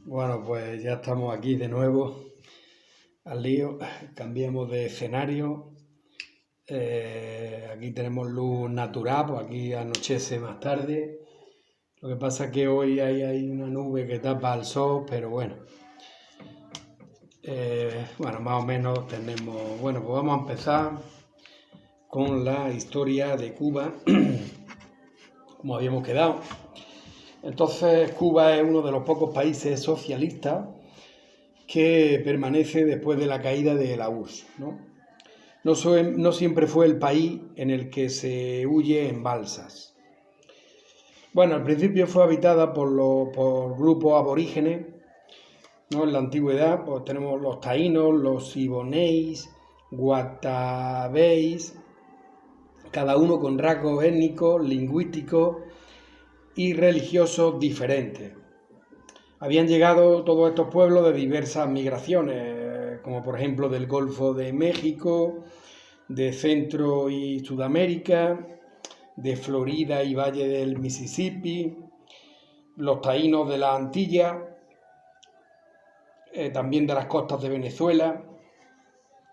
Bueno, pues ya estamos aquí de nuevo al lío. Cambiemos de escenario. Aquí tenemos luz natural, pues aquí anochece más tarde. Lo que pasa es que hoy hay una nube que tapa al sol, pero bueno. Bueno, más o menos tenemos. Bueno, pues vamos a empezar con la historia de Cuba, como habíamos quedado. Entonces, Cuba es uno de los pocos países socialistas que permanece después de la caída de la URSS, ¿no? No siempre fue el país en el que se huye en balsas. Bueno, al principio fue habitada por grupos aborígenes, ¿no? En la antigüedad pues tenemos los taínos, los siboneis, guatabeis, cada uno con rasgos étnicos, lingüísticos y religiosos diferentes. Habían llegado todos estos pueblos de diversas migraciones, como por ejemplo del Golfo de México, de Centro y Sudamérica, de Florida y Valle del Mississippi, los taínos de la Antilla, también de las costas de Venezuela.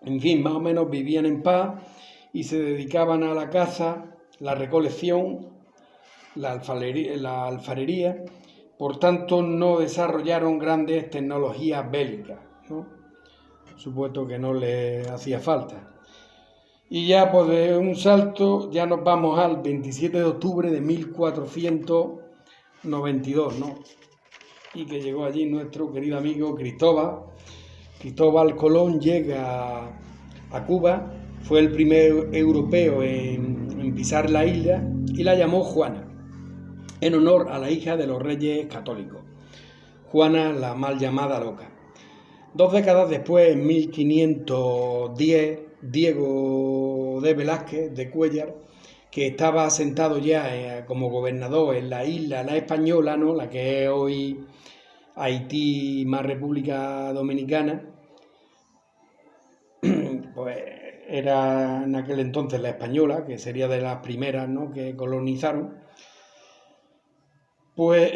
En fin, más o menos vivían en paz y se dedicaban a la caza, la recolección, la alfarería. Por tanto, no desarrollaron grandes tecnologías bélicas, ¿no? Supuesto que no les hacía falta. Y ya pues de un salto ya nos vamos al 27 de octubre de 1492, ¿no? Y que llegó allí nuestro querido amigo Cristóbal. Cristóbal Colón llega a Cuba, fue el primer europeo en pisar la isla y la llamó Juana, en honor a la hija de los reyes católicos, Juana la mal llamada loca. 2 décadas después, en 1510, Diego de Velázquez de Cuéllar, que estaba asentado ya como gobernador en la isla La Española, ¿no? La que es hoy Haití más República Dominicana, pues era en aquel entonces La Española, que sería de las primeras, ¿no?, que colonizaron. Pues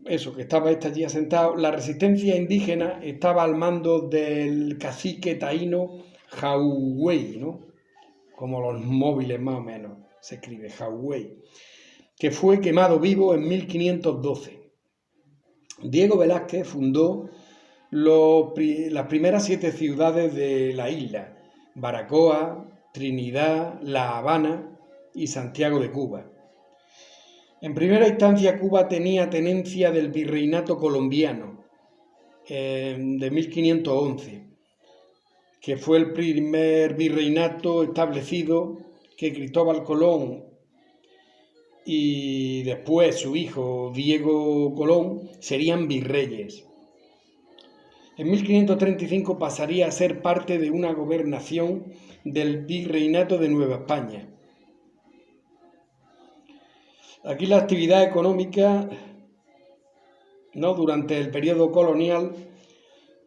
eso, que estaba allí asentado. La resistencia indígena estaba al mando del cacique taíno Jauhey, ¿no? Como los móviles más o menos, se escribe Jauhey, que fue quemado vivo en 1512. Diego Velázquez fundó las primeras 7 ciudades de la isla: Baracoa, Trinidad, La Habana y Santiago de Cuba. En primera instancia, Cuba tenía tenencia del virreinato colombiano de 1511, que fue el primer virreinato establecido que Cristóbal Colón y después su hijo Diego Colón serían virreyes. En 1535 pasaría a ser parte de una gobernación del virreinato de Nueva España. Aquí la actividad económica, ¿no?, durante el periodo colonial,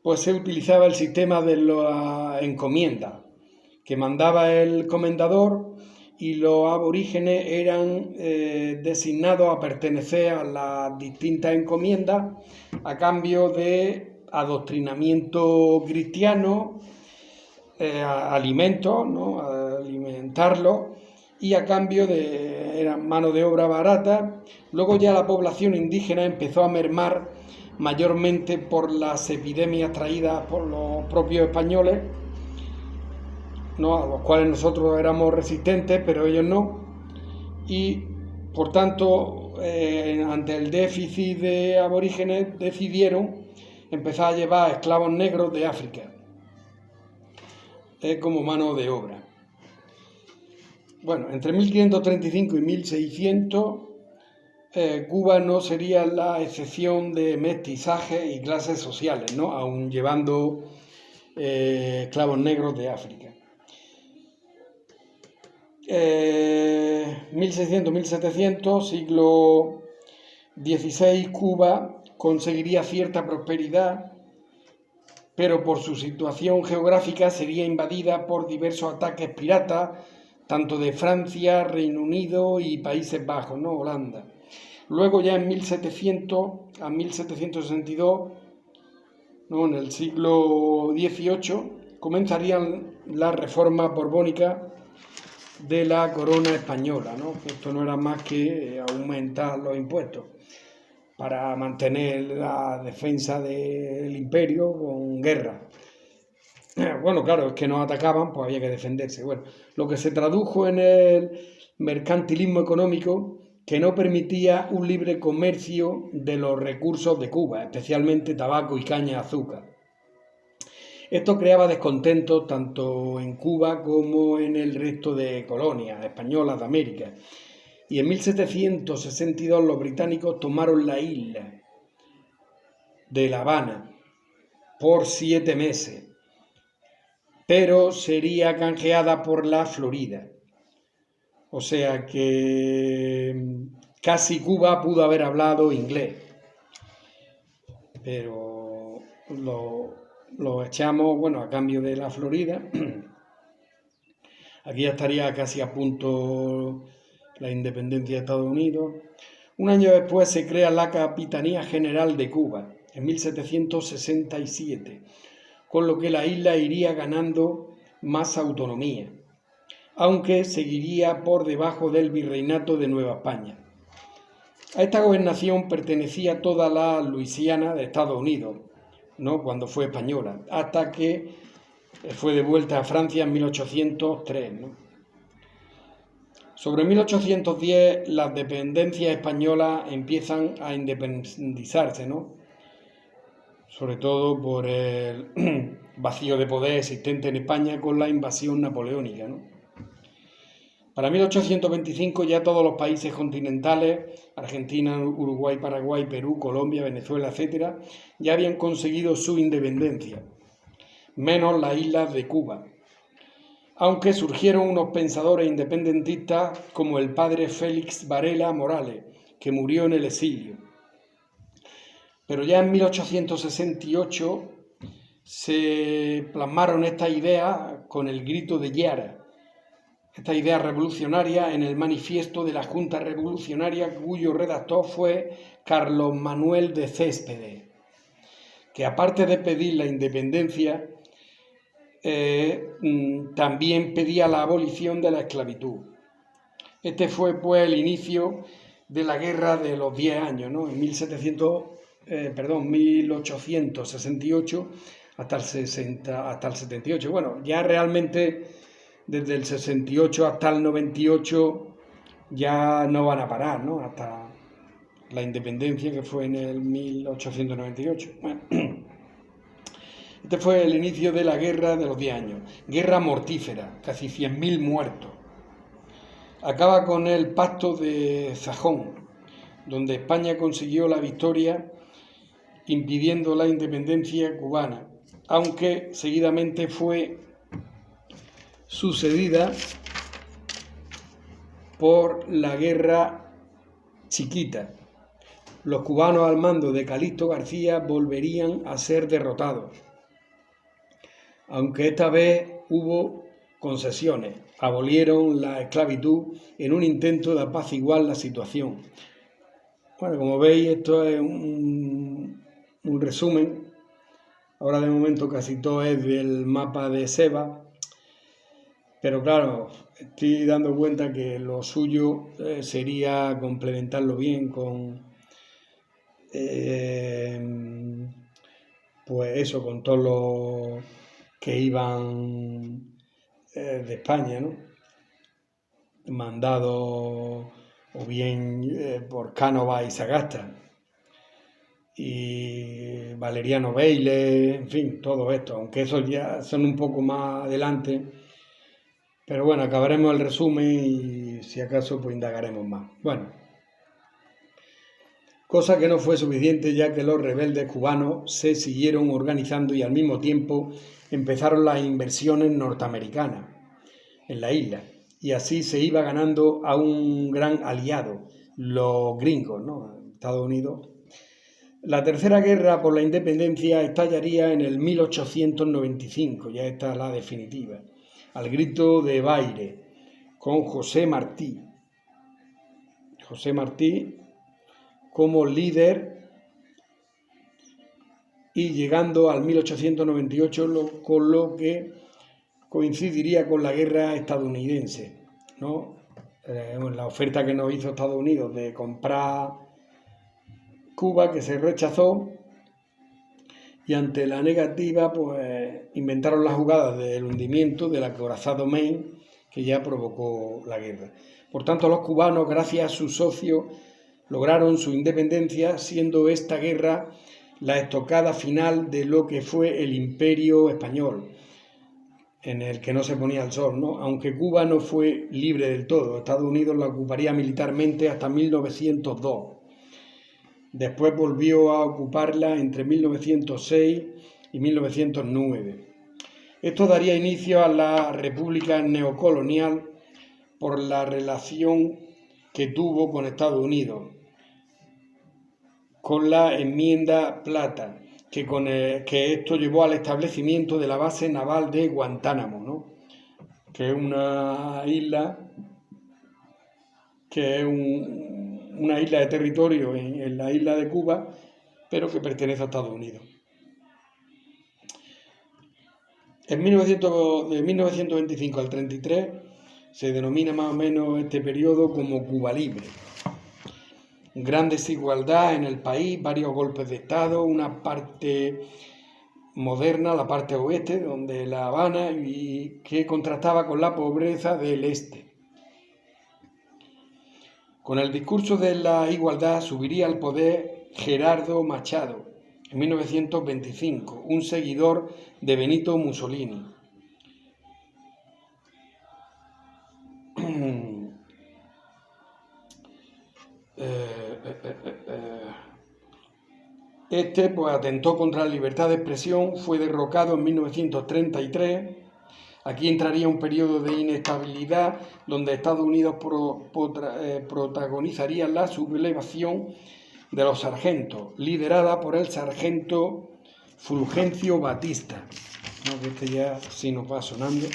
pues se utilizaba el sistema de la encomienda, que mandaba el comendador y los aborígenes eran designados a pertenecer a las distintas encomiendas a cambio de adoctrinamiento cristiano, alimentos, ¿no?, alimentarlos, y a cambio era mano de obra barata. Luego ya la población indígena empezó a mermar mayormente por las epidemias traídas por los propios españoles, ¿no?, a los cuales nosotros éramos resistentes, pero ellos no. Y por tanto, ante el déficit de aborígenes, decidieron empezar a llevar esclavos negros de África como mano de obra. Bueno, entre 1535 y 1600, Cuba no sería la excepción de mestizaje y clases sociales, ¿no?, aun llevando esclavos negros de África. 1600-1700, siglo XVI, Cuba conseguiría cierta prosperidad, pero por su situación geográfica sería invadida por diversos ataques piratas, tanto de Francia, Reino Unido y Países Bajos, ¿no?, Holanda. Luego ya en 1700 a 1762, ¿no?, en el siglo XVIII, comenzarían las reformas borbónicas de la corona española, ¿no? Esto no era más que aumentar los impuestos para mantener la defensa del imperio con guerra. Bueno, claro, es que nos atacaban, pues había que defenderse. Bueno, lo que se tradujo en el mercantilismo económico, que no permitía un libre comercio de los recursos de Cuba, especialmente tabaco y caña de azúcar. Esto creaba descontento tanto en Cuba como en el resto de colonias españolas de América. Y en 1762 los británicos tomaron la isla de La Habana por 7 meses, pero sería canjeada por la Florida. O sea que casi Cuba pudo haber hablado inglés, pero lo echamos, bueno, a cambio de la Florida. Aquí ya estaría casi a punto la independencia de Estados Unidos. Un año después se crea la Capitanía General de Cuba, en 1767, con lo que la isla iría ganando más autonomía, aunque seguiría por debajo del virreinato de Nueva España. A esta gobernación pertenecía toda la Luisiana de Estados Unidos, ¿no?, cuando fue española, hasta que fue devuelta a Francia en 1803, ¿no? Sobre 1810 las dependencias españolas empiezan a independizarse, ¿no?, sobre todo por el vacío de poder existente en España con la invasión napoleónica, ¿no? Para 1825 ya todos los países continentales, Argentina, Uruguay, Paraguay, Perú, Colombia, Venezuela, etc., ya habían conseguido su independencia, menos las islas de Cuba, aunque surgieron unos pensadores independentistas como el padre Félix Varela Morales, que murió en el exilio. Pero ya en 1868 se plasmaron estas ideas con el grito de Yara, esta idea revolucionaria en el manifiesto de la Junta Revolucionaria, cuyo redactor fue Carlos Manuel de Céspedes, que aparte de pedir la independencia, también pedía la abolición de la esclavitud. Este fue pues el inicio de la Guerra de los 10 años, ¿no?, en 1868 hasta el 78. Bueno, ya realmente desde el 68 hasta el 98 ya no van a parar, ¿no?, hasta la independencia, que fue en el 1898. Bueno, este fue el inicio de la Guerra de los 10 años. Guerra mortífera, casi 100.000 muertos. Acaba con el Pacto de Sajón, donde España consiguió la victoria impidiendo la independencia cubana, aunque seguidamente fue sucedida por la Guerra Chiquita. Los cubanos al mando de Calixto García volverían a ser derrotados, aunque esta vez hubo concesiones. Abolieron la esclavitud en un intento de apaciguar la situación. Bueno, como veis, esto es un resumen. Ahora de momento casi todo es del mapa de Seba, pero claro, estoy dando cuenta que lo suyo sería complementarlo bien con pues eso, con todos los que iban de España, ¿no?, mandados o bien por Cánovas y Sagasta y Valeriano Beiles, en fin, todo esto, aunque esos ya son un poco más adelante, pero bueno, acabaremos el resumen y si acaso pues indagaremos más. Bueno, cosa que no fue suficiente, ya que los rebeldes cubanos se siguieron organizando y al mismo tiempo empezaron las inversiones norteamericanas en la isla, y así se iba ganando a un gran aliado, los gringos, ¿no?, Estados Unidos. La tercera guerra por la independencia estallaría en el 1895, ya está la definitiva, al grito de Baile, con José Martí. José Martí como líder y llegando al 1898, con lo que coincidiría con la guerra estadounidense, ¿no? La oferta que nos hizo Estados Unidos de comprar Cuba, que se rechazó, y ante la negativa, pues inventaron las jugadas del hundimiento del acorazado Maine, que ya provocó la guerra. Por tanto, los cubanos, gracias a sus socios, lograron su independencia, siendo esta guerra la estocada final de lo que fue el Imperio Español, en el que no se ponía el sol, ¿no? Aunque Cuba no fue libre del todo. Estados Unidos la ocuparía militarmente hasta 1902. Después volvió a ocuparla entre 1906 y 1909. Esto daría inicio a la República Neocolonial por la relación que tuvo con Estados Unidos, con la enmienda Plata, que esto llevó al establecimiento de la base naval de Guantánamo, ¿no? Que es una isla una isla de territorio en la isla de Cuba, pero que pertenece a Estados Unidos. De 1925 al 33 se denomina más o menos este periodo como Cuba Libre. Gran desigualdad en el país, varios golpes de Estado, una parte moderna, la parte oeste, donde La Habana, y que contrastaba con la pobreza del este. Con el discurso de la igualdad subiría al poder Gerardo Machado en 1925, un seguidor de Benito Mussolini. Este pues atentó contra la libertad de expresión, fue derrocado en 1933. Aquí entraría un periodo de inestabilidad donde Estados Unidos protagonizaría la sublevación de los sargentos, liderada por el sargento Fulgencio Batista. No, que este ya sí nos va sonando.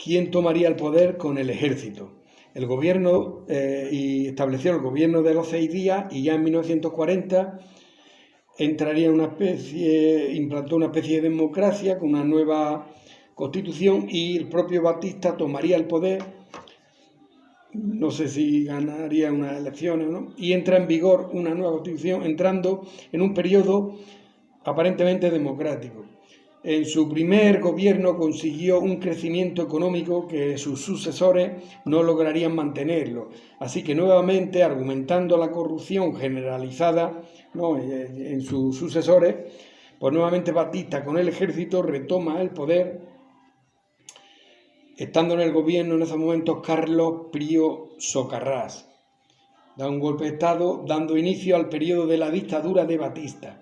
¿Quién tomaría el poder con el ejército? El gobierno y estableció el gobierno de los 6 días, y ya en 1940 entraría implantó una especie de democracia con una nueva constitución, y el propio Batista tomaría el poder, no sé si ganaría unas elecciones o no, y entra en vigor una nueva constitución, entrando en un periodo aparentemente democrático. En su primer gobierno consiguió un crecimiento económico que sus sucesores no lograrían mantenerlo. Así que nuevamente, argumentando la corrupción generalizada, ¿no?, en sus sucesores, pues nuevamente Batista con el ejército retoma el poder, estando en el gobierno en esos momentos Carlos Prío Socarrás. Da un golpe de Estado dando inicio al periodo de la dictadura de Batista,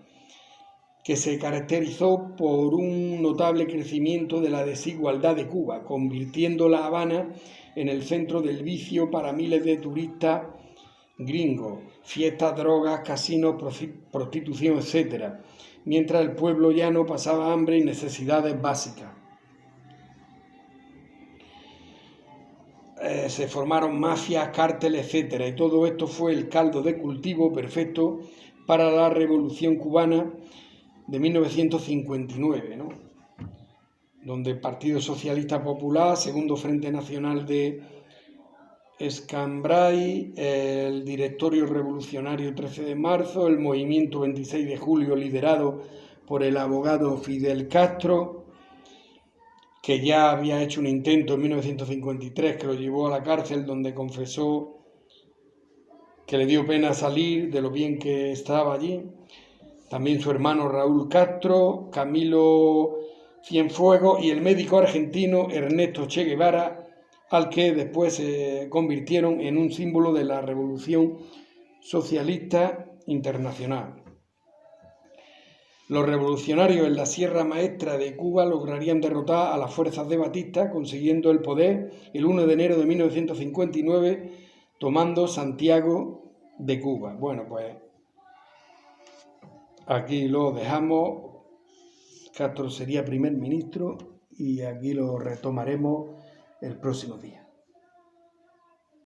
que se caracterizó por un notable crecimiento de la desigualdad de Cuba, convirtiendo La Habana en el centro del vicio para miles de turistas gringos, fiestas, drogas, casinos, prostitución, etc., mientras el pueblo llano pasaba hambre y necesidades básicas. Se formaron mafias, cárteles, etc., y todo esto fue el caldo de cultivo perfecto para la Revolución Cubana de 1959, ¿no?, donde el Partido Socialista Popular, Segundo Frente Nacional de Escambray, el Directorio Revolucionario 13 de marzo, el Movimiento 26 de julio liderado por el abogado Fidel Castro, que ya había hecho un intento en 1953 que lo llevó a la cárcel, donde confesó que le dio pena salir de lo bien que estaba allí. También su hermano Raúl Castro, Camilo Cienfuegos y el médico argentino Ernesto Che Guevara, al que después se convirtieron en un símbolo de la Revolución Socialista Internacional. Los revolucionarios en la Sierra Maestra de Cuba lograrían derrotar a las fuerzas de Batista, consiguiendo el poder el 1 de enero de 1959, tomando Santiago de Cuba. Bueno, pues aquí lo dejamos. Castro sería primer ministro y aquí lo retomaremos el próximo día.